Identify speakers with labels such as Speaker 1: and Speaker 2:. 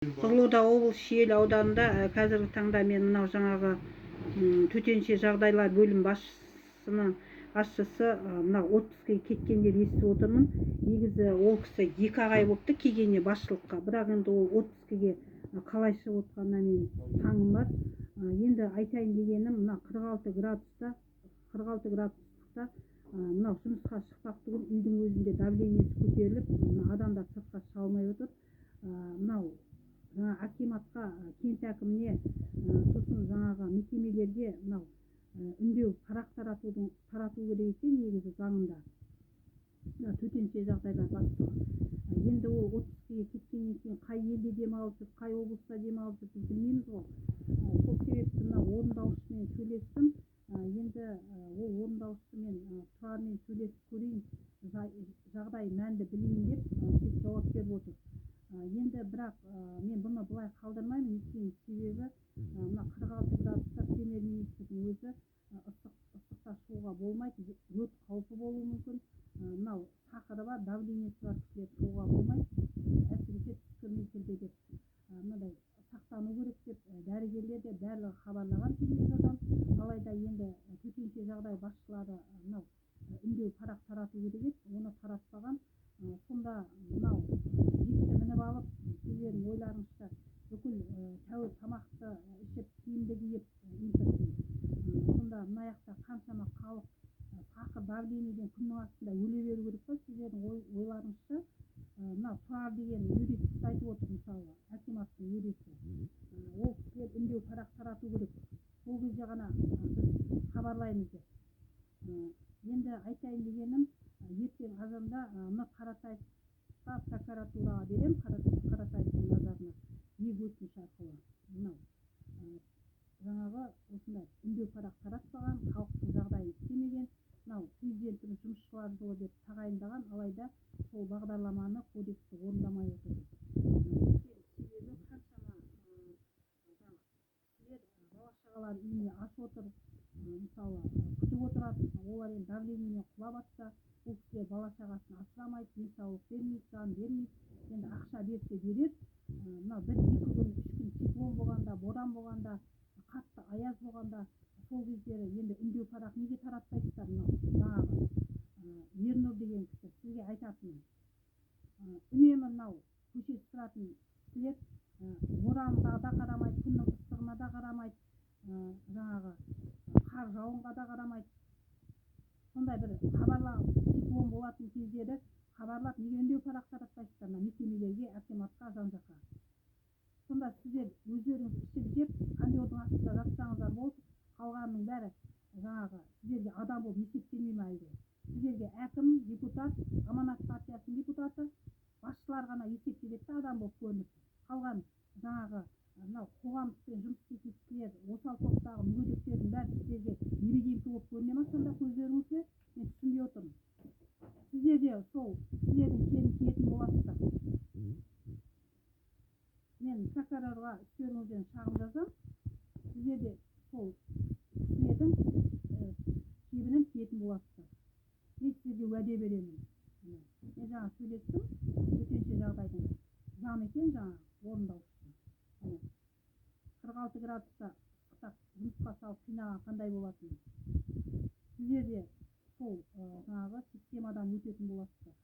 Speaker 1: Қызылорда облысы Шиелі ауданында қазіргі таңда мен мынау жаңағы төтенше жағдайлар бөлім басшысы мынау отпускіге кеткендер естіп отырмын. Негізі ол кісі 2 ай болыпты келгеніне басшылыққа, бірақ енді ол отпускіге қалай шығып отқанына мен таңым бар. Енді айтайын дегенім, мына 46 градустықта мынау жұмысқа шықпақ түгіл үйдің өзінде давлениесі көтеріліп, адамдар сыртқа шыға алмай отыр. Мынау акиматқа, кент әкіміне, сосын жаңағы мекемелерге мынау үндеу парақ тарату керек екен негізі заңында. Төтенше жағдайлар бастығы. Енді ол отпускіге кеткеннен кейін қай елде демалып жүр, қай облыста демалып жүр, біз білмейміз ғой. Сол себепті мына орындаушымен сөйлестім. Енді ол орындаушымен тұрармен сөйлесіп көрейін, жағдай мәнді білейін деп жауап беріп отыр. Енді бірақ мен бұны бұлай қалдырмаймын, себебі мына 46 градуста премьер-министрдің өзі ыстықта шығуға болмайды, өрт қаупі болуы мүмкін. Мынау сахары бар, давлениесі бар кісілер шығуға болмайды, әсіресе түскі мезгілде деп мынадай сақтану керек деп дәрігерлер де барлығы хабарлаған телевизордан. Алайда енді төтенше жағдай басшылары мынау үндеу парақ тарату керек еді, оны таратпаған. Сонда мынау жіпті мініп алып, сіздердің ойларыңызша бүкіл тәуір тамақты ішіп, киімді киіп, сонда мына жақта қаншама халық сахар давлениеден күннің астында өле беру керек па? Сіздердің ойларыңызша мына тұрар деген юрист айтып отыр, мысалы, акиматтың юристі. Ол кісілер үндеу парақ тарату керек. Сол кезде ғана біз хабарлаймыз деп. Енді айтайын дегенім, ертең азанда мына Қаратаевқа прокуратураға берем, Қаратаевтың назарына, өтініш арқылы. Мынау жаңағы осындай үндеу парақ таратпаған, халықтың жағдайын істемеген, мынау президентіміз жұмысшылар жылы деп тағайындаған, алайда сол бағдарламаны, кодексті орындамай отыр. Себебі қаншама кісілер бала-шағалар үйіне аш отыр, мысалы, күтіп отырады, олар енді давлениемен құлап жатса, бұл кісілер бала-шағасын асырамайды, денсаулық бермейді, жан бермейді. Енді ақша берсе берер. Мынау 1-2 күн, 3 күн циклон болғанда, боран болғанда, қатты аяз болғанда, сол кездері енді үндеу парақ неге таратпайсыздар? Мынау жаңағы Ернұр деген кісі, сізге айтатыным. Үнемі мынау көшеде тұратын кісілер боранға да қарамайды, күннің ыстығына да қарамайды, жаңағы қар жауынға да қарамайды. Сондай бір хабарлап, циклон болатын кездері хабарлап, неге үндеу парақ таратпайсыздар мекемелерге, акиматқа, жан-жаққа. Сонда сіздер өздеріңіз ішіп жеп, кондердің астында жатсаңыздар болды, қалғанның бәрі жаңағы сіздерге адам болып есептелмей ме әлде? Сіздерге әкім, депутат, Аманат партиясының депутаты, басшылар ғана есептеледі, адам болып көрініп. Қалған жаңағы мынау қоғамдықпен жұмыс істейтін кісілер, осал топтағы мүгедектердің бәрі сіздерге ебедейсіз болып көріне ме сонда көздеріңізге? Мен түсінбей отырмын. Сіздер де сол сіздердің терін киетін боласыздар. Мен прокурорға үстеріңізден шағым жазам. Сіздер де сол кісілердің кебінін киетін боласыздар. Мен сіздерге уәде беремін. Мен жаңа сөйлестім, төтенше жағдайдың зам екен жаңа орындаушысы. 46 градуста жұмысқа салып қинаған қандай болатын. Сіздер де сол жаңағы системадан өтетін боласыздар.